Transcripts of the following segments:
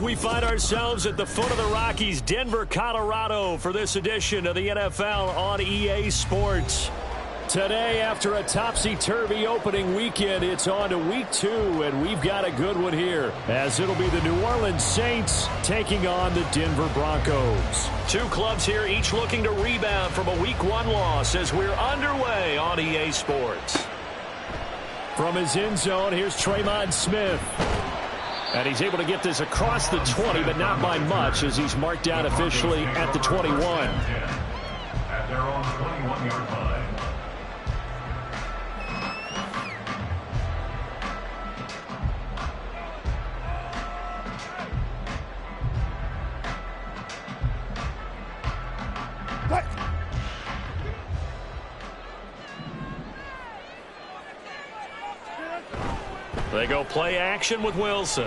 We find ourselves at the foot of the Rockies, Denver, Colorado, for this edition of the NFL on EA Sports. Today, after a topsy-turvy opening weekend, it's on to week 2, and we've got a good one here, as it'll be the New Orleans Saints taking on the Denver Broncos. Two clubs here, each looking to rebound from a week 1 loss as we're underway on EA Sports. From his end zone, here's Tremont Smith. And he's able to get this across the 20, but not by much, as he's marked down officially at the 21. At their own 21-yard line. They go play action with Wilson.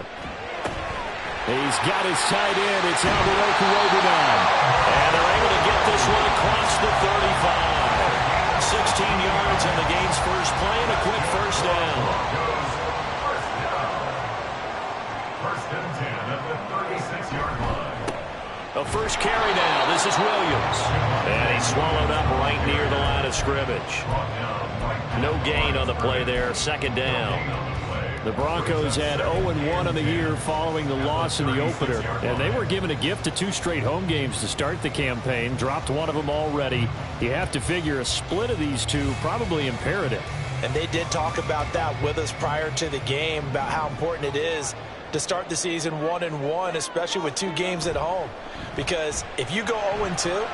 He's got his tight end. It's Layup. And they're able to get this one across the 35. 16 yards on the game's first play and a quick first down. First and 10 at the 36-yard line. A first carry now. This is Williams. And he's swallowed up right near the line of scrimmage. No gain on the play there. Second down. The Broncos had 0-1 on the year following the loss in the opener, and they were given a gift of 2 straight home games to start the campaign. Dropped one of them already. You have to figure a split of these two probably imperative. And they did talk about that with us prior to the game, about how important it is to start the season 1-1, especially with 2 games at home. Because if you go 0-2,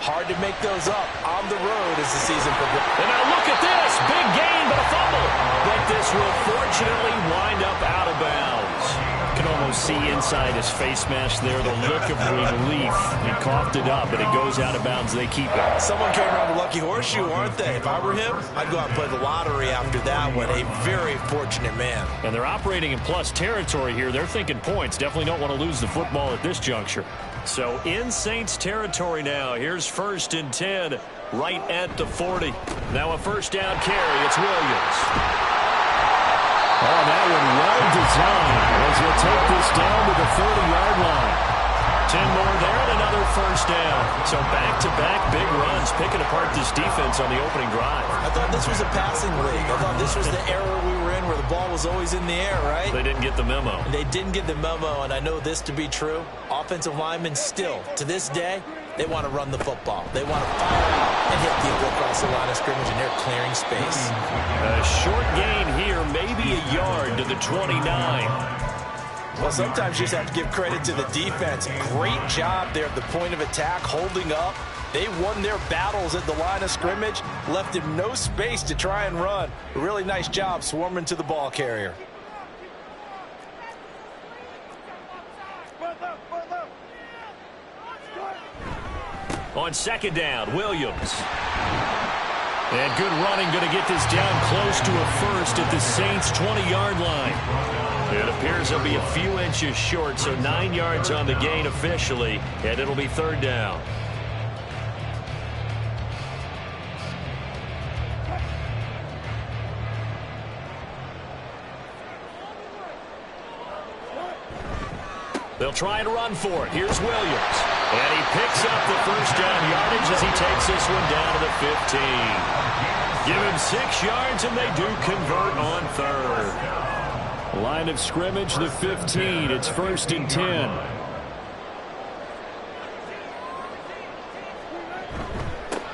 hard to make those up on the road as the season progresses. And now look at this. Big gain, but a fumble. But this will fortunately wind up out of bounds. You can almost see inside his face mask there the look of relief. He coughed it up, and it goes out of bounds. They keep it. Someone came around a lucky horseshoe, aren't they? If I were him, I'd go out and play the lottery after that one. A very fortunate man. And they're operating in plus territory here. They're thinking points. Definitely don't want to lose the football at this juncture. So in Saints territory now. Here's first and 10 right at the 40. Now a first down carry. It's Williams. Oh, that one well designed as he'll take this down to the 30-yard line. 10 more there and another first down. So back-to-back big runs picking apart this defense on the opening drive. I thought this was a passing league. I thought this was the era we were in where the ball was always in the air, right? They didn't get the memo. They didn't get the memo, and I know this to be true. Offensive linemen still, to this day, they want to run the football. They want to fire out and hit people across the line of scrimmage, and they're clearing space. A short gain here, maybe a yard to the 29. Well, sometimes you just have to give credit to the defense. Great job there at the point of attack, holding up. They won their battles at the line of scrimmage, left him no space to try and run. A really nice job swarming to the ball carrier. On second down, Williams. And good running, going to get this down close to a first at the Saints' 20-yard line. It appears they'll be a few inches short, so 9 yards on the gain officially, and it'll be third down. They'll try and run for it. Here's Williams. And he picks up the first down yardage as he takes this one down to the 15. Give him 6 yards, and they do convert on third. Line of scrimmage, the 15. It's first and 10.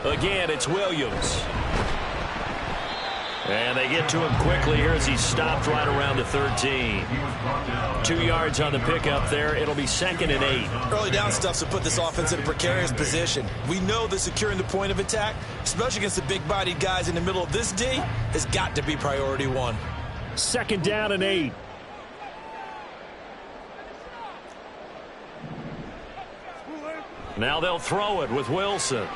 Again, it's Williams. And they get to him quickly here as he's stopped right around the 13. 2 yards on the pickup there. It'll be second and 8. Early down stuff to put this offense in a precarious position. We know that securing the point of attack, especially against the big-bodied guys in the middle of this D, has got to be priority 1. Second down and 8. Now they'll throw it with Wilson.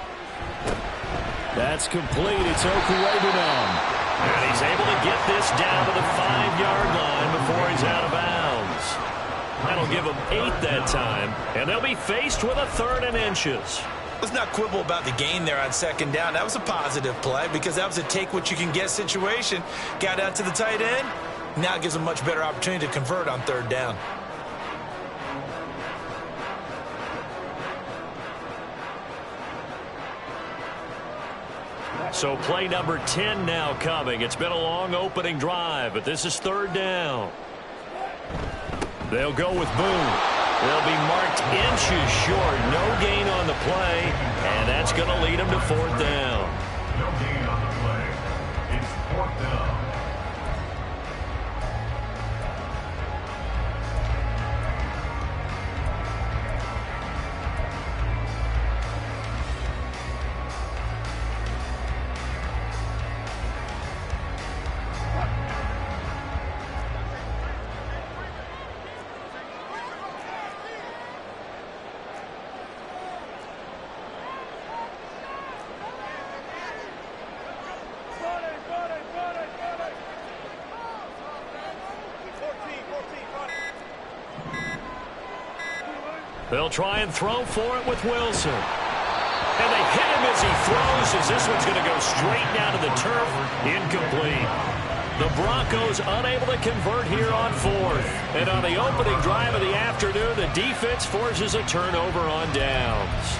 That's complete. It's Layup. And he's able to get this down to the 5-yard line before he's out of bounds. That'll give them 8 that time, and they'll be faced with a 3rd and inches. Let's not quibble about the gain there on second down. That was a positive play because that was a take-what-you-can-get situation. Got out to the tight end. Now it gives them a much better opportunity to convert on 3rd down. So play number 10 now coming. It's been a long opening drive, but this is third down. They'll go with Boone. They'll be marked inches short. No gain on the play, and that's going to lead them to fourth down. No gain on the play. It's fourth down. They'll try and throw for it with Wilson. And they hit him as he throws, as this one's going to go straight down to the turf. Incomplete. The Broncos unable to convert here on fourth. And on the opening drive of the afternoon, the defense forces a turnover on downs.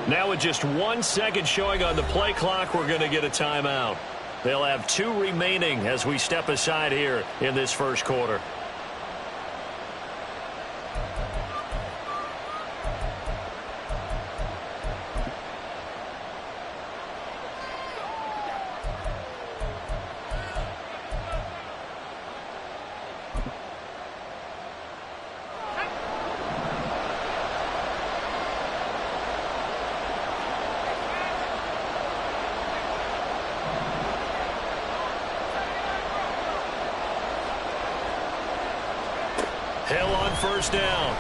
Now with just 1 second showing on the play clock, we're going to get a timeout. They'll have 2 remaining as we step aside here in this first quarter. Hill on first down.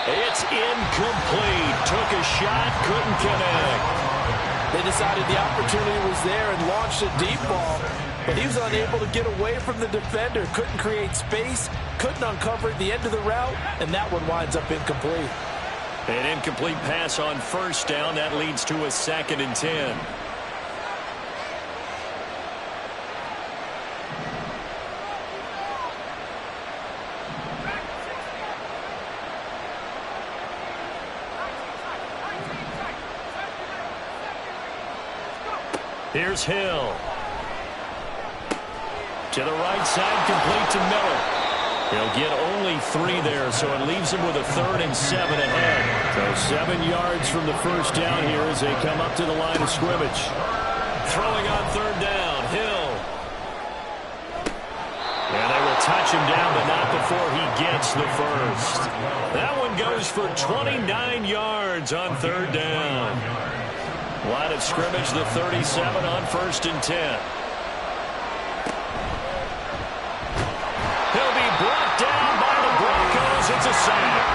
It's incomplete. Took a shot, couldn't connect. They decided the opportunity was there and launched a deep ball, but he was unable to get away from the defender. Couldn't create space, couldn't uncover the end of the route, and that one winds up incomplete. An incomplete pass on first down. That leads to a 2nd and 10. Here's Hill. To the right side, complete to Miller. He'll get only 3 there, so it leaves him with a 3rd and 7 ahead. So 7 yards from the first down here as they come up to the line of scrimmage. Throwing on 3rd down, Hill. And they will touch him down, but not before he gets the first. That one goes for 29 yards on 3rd down. Line of scrimmage, the 37 on 1st and 10. He'll be brought down by the Broncos. It's a sack.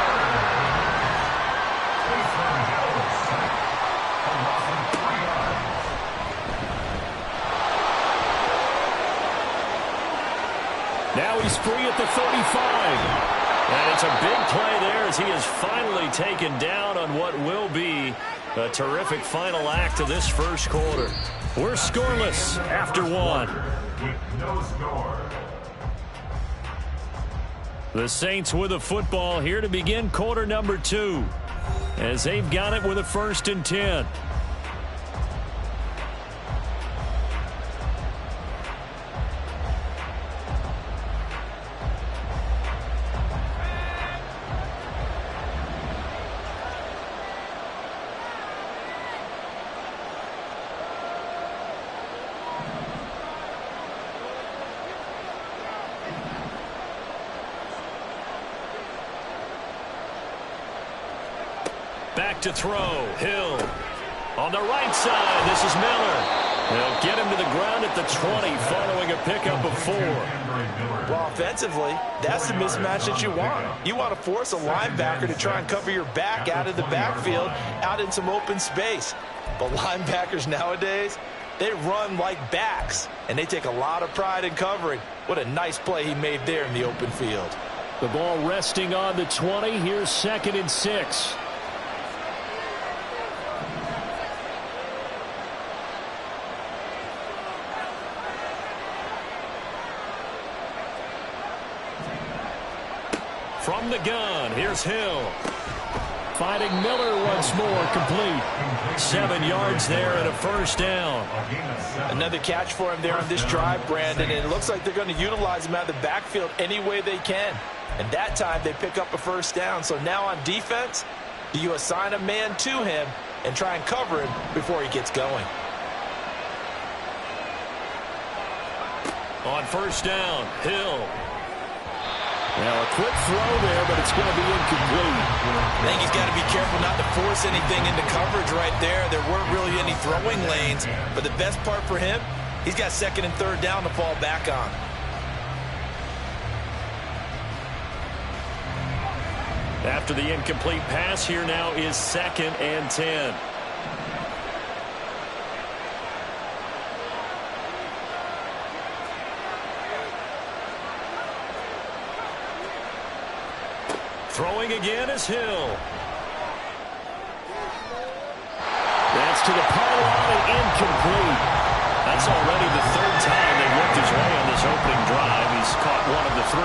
Now he's free at the 35. And it's a big play there as he is finally taken down on what will be a terrific final act of this first quarter. We're scoreless after 1. With no score. The Saints with the football here to begin quarter number 2 as they've got it with a 1st and 10. Back to throw, Hill. On the right side, this is Miller. They'll get him to the ground at the 20 following a pickup of 4. Well, offensively, that's the mismatch that you want. You want to force a linebacker to try and cover your back out of the backfield, out in some open space. But linebackers nowadays, they run like backs, and they take a lot of pride in covering. What a nice play he made there in the open field. The ball resting on the 20. Here's 2nd and 6. From the gun, here's Hill. Finding Miller once more, complete. 7 yards there and a first down. Another catch for him there on this drive, Brandon, and it looks like they're going to utilize him out of the backfield any way they can. And that time they pick up a first down. So now on defense, do you assign a man to him and try and cover him before he gets going? On first down, Hill. Now a quick throw there, but it's going to be incomplete. I think he's got to be careful not to force anything into coverage right there. There weren't really any throwing lanes, but the best part for him, he's got 2nd and 3rd down to fall back on. After the incomplete pass, here now is 2nd and 10. Throwing again is Hill. That's to the pylon and incomplete. That's already the 3rd time they've looked his way on this opening drive. He's caught 1 of the 3.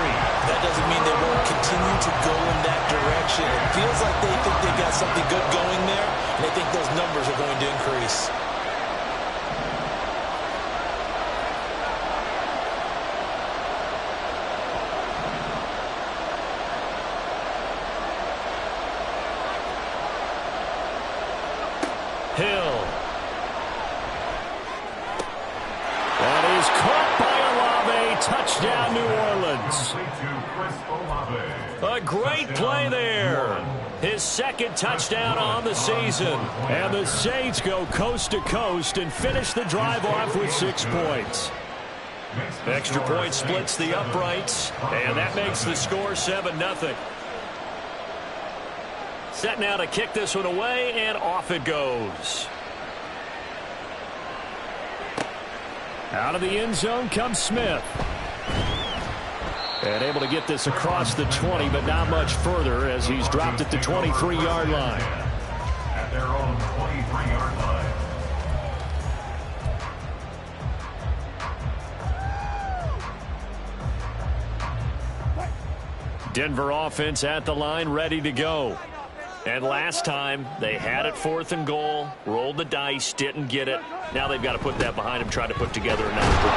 That doesn't mean they won't continue to go in that direction. It feels like they think they've got something good going there, and they think those numbers are going to increase. Hill. That is caught by Olave. Touchdown, New Orleans. A great play there. His 2nd touchdown on the season. And the Saints go coast to coast and finish the drive off with 6 points. Extra point splits the uprights, and that makes the score 7-0. Set now to kick this one away, and off it goes. Out of the end zone comes Smith. And able to get this across the 20, but not much further as he's dropped at the 23-yard line. At their own 23-yard line. Denver offense at the line, ready to go. And last time, they had it 4th and goal, rolled the dice, didn't get it. Now they've got to put that behind them, try to put together another drive.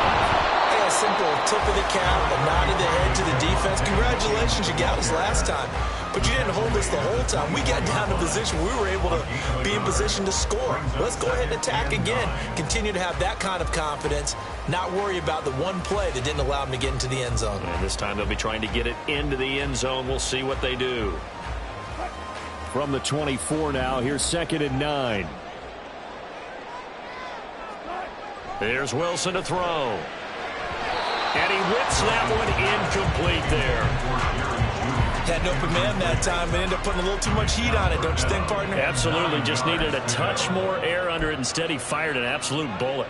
Yeah, a simple tip of the cap, a nod of the head to the defense. Congratulations, you got us last time. But you didn't hold us the whole time. We got down to position. We were able to be in position to score. Let's go ahead and attack again. Continue to have that kind of confidence. Not worry about the one play that didn't allow them to get into the end zone. And this time they'll be trying to get it into the end zone. We'll see what they do. From the 24 now, here's 2nd and 9. There's Wilson to throw. And he whips that one incomplete there. Had an open man that time, but ended up putting a little too much heat on it, don't you think, partner? Absolutely. Just needed a touch more air under it. Instead, he fired an absolute bullet.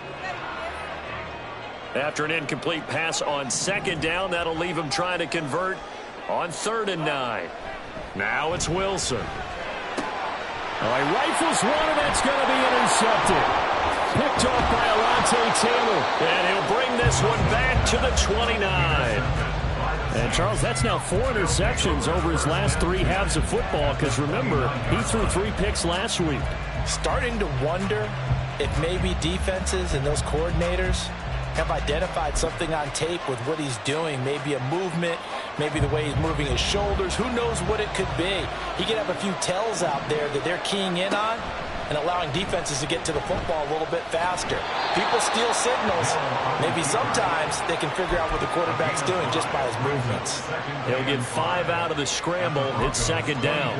After an incomplete pass on 2nd down, that'll leave him trying to convert on 3rd and 9. Now it's Wilson. Oh, he rifles one, and that's going to be intercepted. Picked off by Alontae Taylor. And he'll bring this one back to the 29. And, Charles, that's now 4 interceptions over his last 3 halves of football, because, remember, he threw 3 picks last week. Starting to wonder if maybe defenses and those coordinators have identified something on tape with what he's doing. Maybe a movement, maybe the way he's moving his shoulders. Who knows what it could be? He could have a few tells out there that they're keying in on, and allowing defenses to get to the football a little bit faster. People steal signals. Maybe sometimes they can figure out what the quarterback's doing just by his movements. He'll get 5 out of the scramble. It's second down.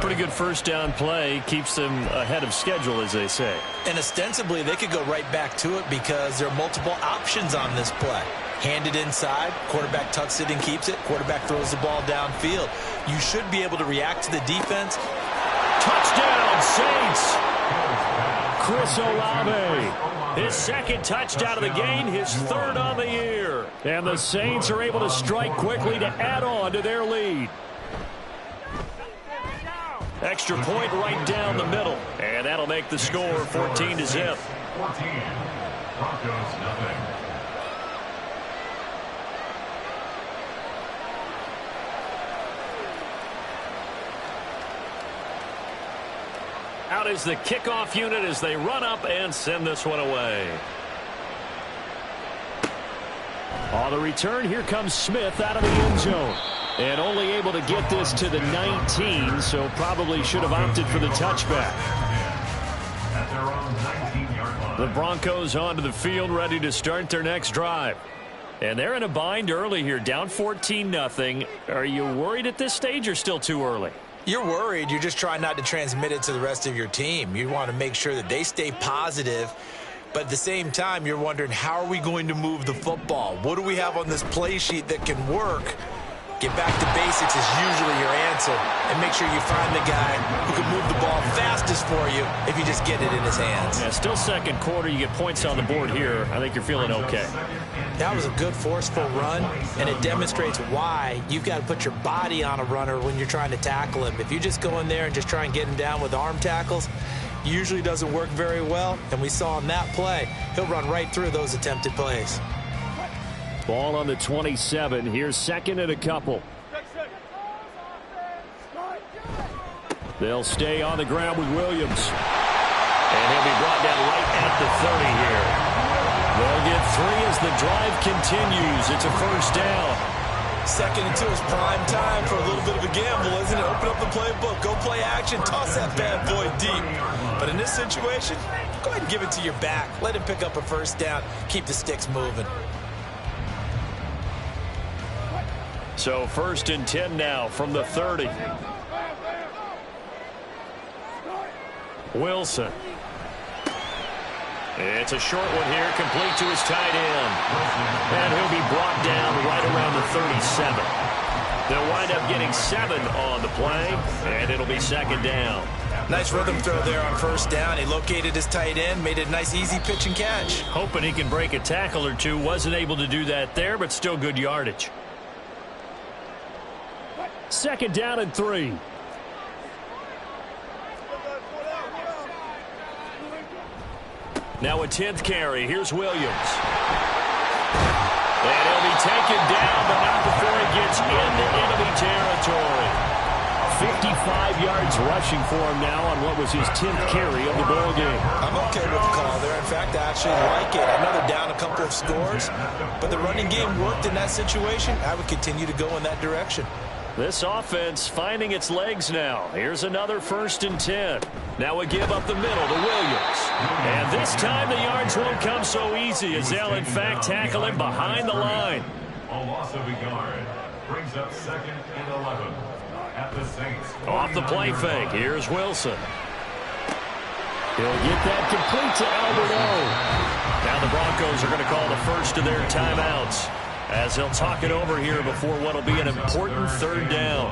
Pretty good first down play. Keeps them ahead of schedule, as they say. And ostensibly, they could go right back to it because there are multiple options on this play. Handed inside, quarterback tucks it and keeps it, quarterback throws the ball downfield. You should be able to react to the defense. Touchdown, Saints! Chris Olave, his second touchdown of the game, his third on the year. And the Saints are able to strike quickly to add on to their lead. Extra point right down the middle. And that'll make the score 14-0. 14. Broncos nothing. Out is the kickoff unit as they run up and send this one away. On the return, here comes Smith out of the end zone. And only able to get this to the 19, so probably should have opted for the touchback. At their own 19-yard line. The Broncos onto the field, ready to start their next drive. And they're in a bind early here, down 14-0. Are you worried at this stage or still too early? You're worried. You're just trying not to transmit it to the rest of your team. You want to make sure that they stay positive. But at the same time, you're wondering, how are we going to move the football? What do we have on this play sheet that can work? Get back to basics is usually your answer. And make sure you find the guy who can move the ball fastest for you if you just get it in his hands. Yeah, still second quarter. You get points on the board here. I think you're feeling okay. That was a good forceful run, and it demonstrates why you've got to put your body on a runner when you're trying to tackle him. If you just go in there and just try and get him down with arm tackles, usually doesn't work very well. And we saw on that play, he'll run right through those attempted plays. Ball on the 27. Here's second and a couple. They'll stay on the ground with Williams. And he'll be brought down right at the 30 here. They'll get 3 as the drive continues. It's a first down. Second and 2 is prime time for a little bit of a gamble, isn't it? Open up the playbook, go play action, toss that bad boy deep. But in this situation, go ahead and give it to your back. Let him pick up a first down. Keep the sticks moving. So first and 10 now from the 30. Wilson. It's a short one here, complete to his tight end. And he'll be brought down right around the 37. They'll wind up getting 7 on the play, and it'll be second down. Nice rhythm throw there on first down. He located his tight end, made it a nice easy pitch and catch. Hoping he can break a tackle or two. Wasn't able to do that there, but still good yardage. Second down and 3. Now a 10th carry. Here's Williams. And he'll be taken down, but not before he gets into enemy territory. 55 yards rushing for him now on what was his 10th carry of the ball game. I'm okay with the call there. In fact, I actually like it. I know they're down a couple of scores, but the running game worked in that situation. I would continue to go in that direction. This offense finding its legs now. Here's another first and 10. Now a give up the middle to Williams. And this time the yards won't come so easy as they'll in fact tackle him behind the line. A loss of a yard brings up second and 11 at the Saints. Off the play fake, here's Wilson. He'll get that complete to Albert O. Now the Broncos are going to call the first of their timeouts, as they'll talk it over here before what will be an important third down.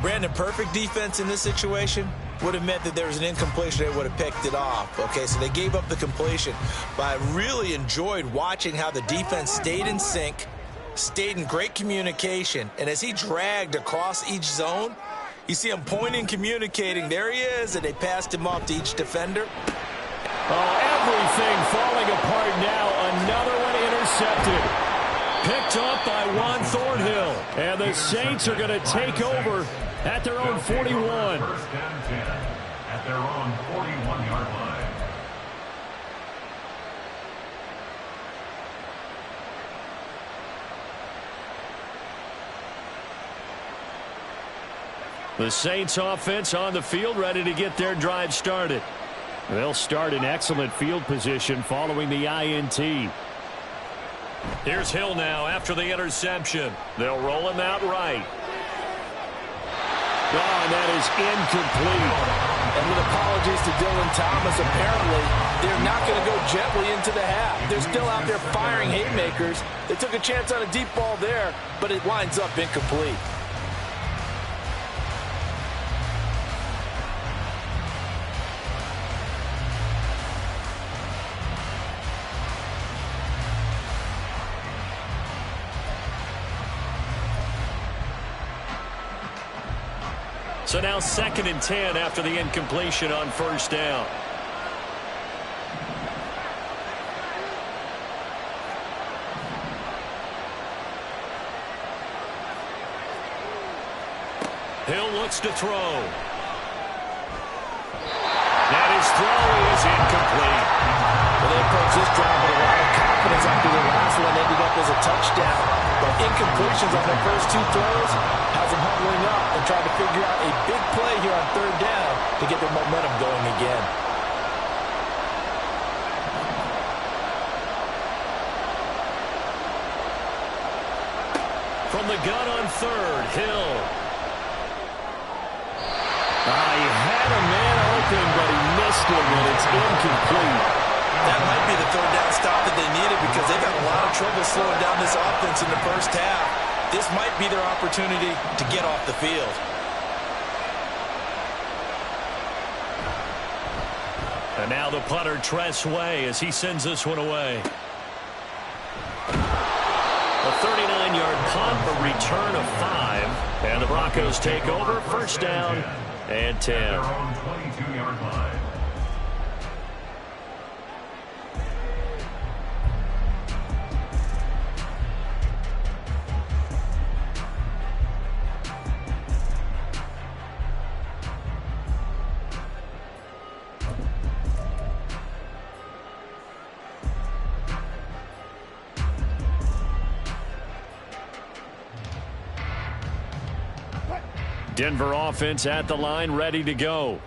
Brandon, perfect defense in this situation would have meant that there was an incompletion. They would have picked it off. Okay, so they gave up the completion. But I really enjoyed watching how the defense stayed in sync, stayed in great communication, and as he dragged across each zone, you see him pointing, communicating. There he is, and they passed him off to each defender. Oh, everything falling apart now. Another one intercepted. Picked up by Juan Thornhill. And the Saints are going to take over at their own 41. First and 10 at their own 41-yard line. The Saints offense on the field, ready to get their drive started. They'll start in excellent field position following the INT. Here's Hill now after the interception. They'll roll him out right. Oh, and that is incomplete. And with apologies to Dylan Thomas, apparently they're not going to go gently into the half. They're still out there firing haymakers. They took a chance on a deep ball there, but it winds up incomplete. So now 2nd and 10 after the incompletion on first down. Hill looks to throw. And his throw is incomplete. Well, they approach this drive with a lot of confidence after the last one ended up as a touchdown. But incompletions on their first 2 throws has them huddling up and trying to figure out a big play here on 3rd down to get their momentum going again. From the gun on 3rd, Hill. He had a man open, but he missed him, and it's incomplete. That might be the 3rd down stop that they needed because they've had a lot of trouble slowing down this offense in the first half. This might be their opportunity to get off the field. And now the punter, Tress Way, as he sends this one away. A 39-yard punt, a return of 5. And the Broncos take over, 1st down and 10. Their own 22-yard line. Denver offense at the line, ready to go.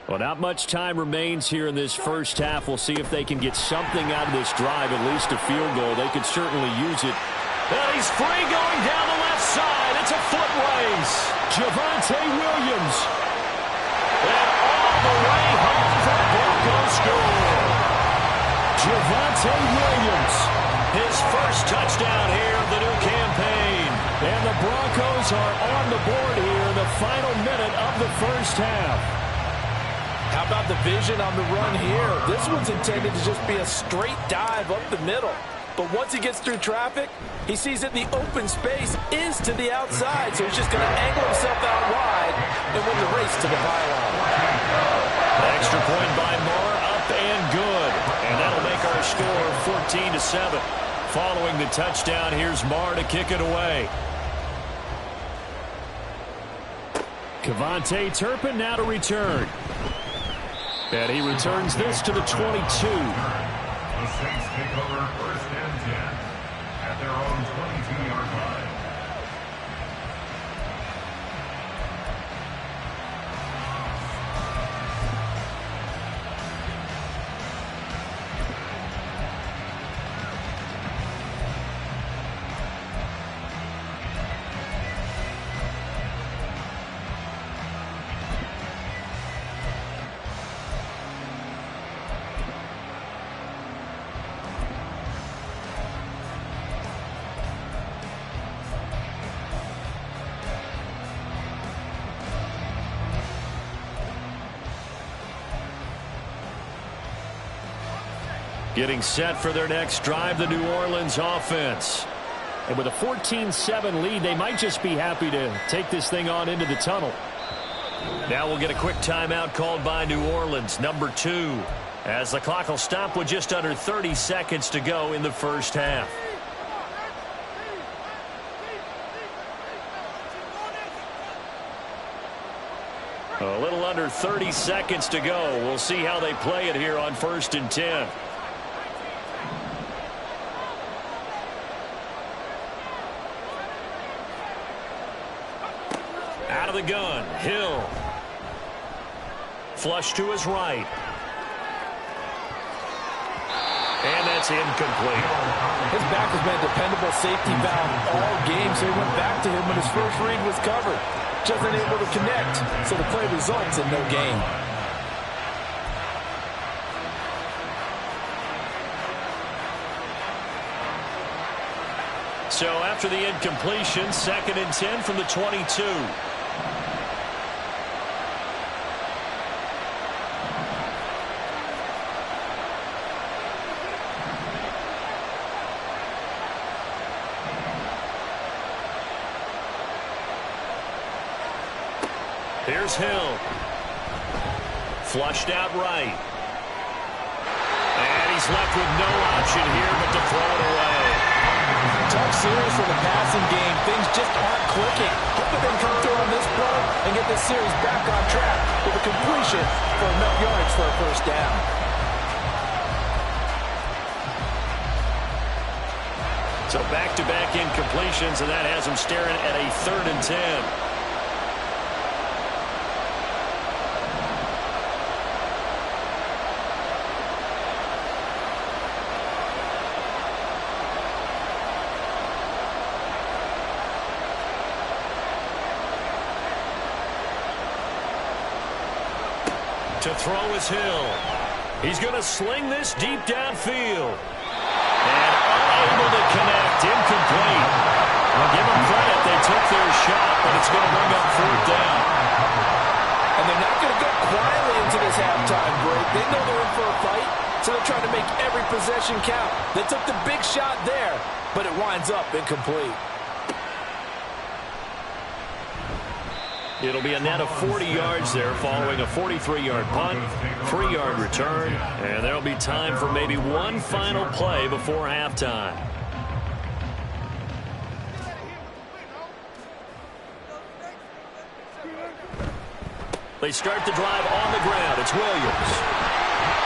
Well, not much time remains here in this first half. We'll see if they can get something out of this drive, at least a field goal. They could certainly use it. And he's free going down the left side. It's a foot race. Javonte Williams. And all the way home for the Broncos score. Javonte Williams. His first touchdown here of the new campaign. And the Broncos are on the board here in the final minute of the first half. How about the vision on the run here? This one's intended to just be a straight dive up the middle. But once he gets through traffic, he sees that the open space is to the outside. So he's just going to angle himself out wide and win the race to the pylon. Extra point by Moore, up and good. And that'll make our score 14-7. Following the touchdown, here's Marr to kick it away. Kevontae Turpin now to return. And he returns this to the 22. The Saints take over 1st and 10 at their own 22-yard line. Getting set for their next drive, the New Orleans offense. And with a 14-7 lead, they might just be happy to take this thing on into the tunnel. Now we'll get a quick timeout called by New Orleans, number 2, as the clock will stop with just under 30 seconds to go in the first half. A little under 30 seconds to go. We'll see how they play it here on 1st and 10. Out of the gun, Hill. Flush to his right. That's incomplete. His back has been a dependable safety valve all game, so he went back to him when his first read was covered. Just unable to connect, so the play results in no gain. So after the incompletion, 2nd and 10 from the 22. Here's Hill. Flushed out right. And he's left with no option here but to throw it away. Tough series for the passing game. Things just aren't clicking. Hoping they can come through on this play and get this series back on track with a completion for enough yards for a first down. So back-to-back incompletions, and that has him staring at a 3rd and 10. To throw is Hill. He's going to sling this deep downfield. And unable to connect. Incomplete. I'll give them credit. They took their shot, but it's going to bring up 4th down. And they're not going to go quietly into this halftime break. They know they're in for a fight, so they're trying to make every possession count. They took the big shot there, but it winds up incomplete. It'll be a net of 40 yards there following a 43-yard punt, 3-yard return, and there'll be time for maybe one final play before halftime. They start the drive on the ground. It's Williams.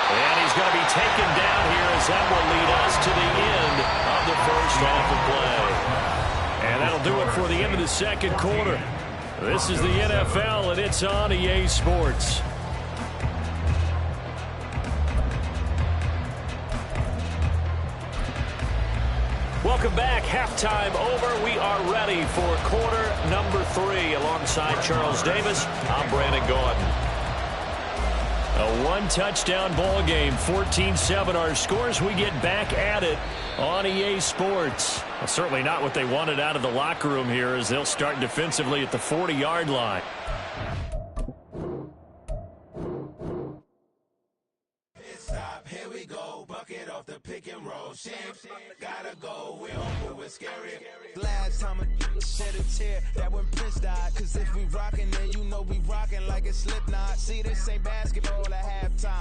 And he's going to be taken down here as that will lead us to the end of the first half of play. And that'll do it for the end of the second quarter. This is the NFL, and it's on EA Sports. Welcome back. Halftime over. We are ready for quarter number 3. Alongside Charles Davis, I'm Brandon Gaudin. A one-touchdown ball game, 14-7 our scores. We get back at it on EA Sports. Well, certainly not what they wanted out of the locker room here as they'll start defensively at the 40-yard line. Here we go, bucket off the pick and roll. Gotta go, we don't move it scary. Last time a shed a tear, that when Prince died. Cause if we rockin', then you know we rockin' like a Slipknot. See, this ain't basketball at halftime.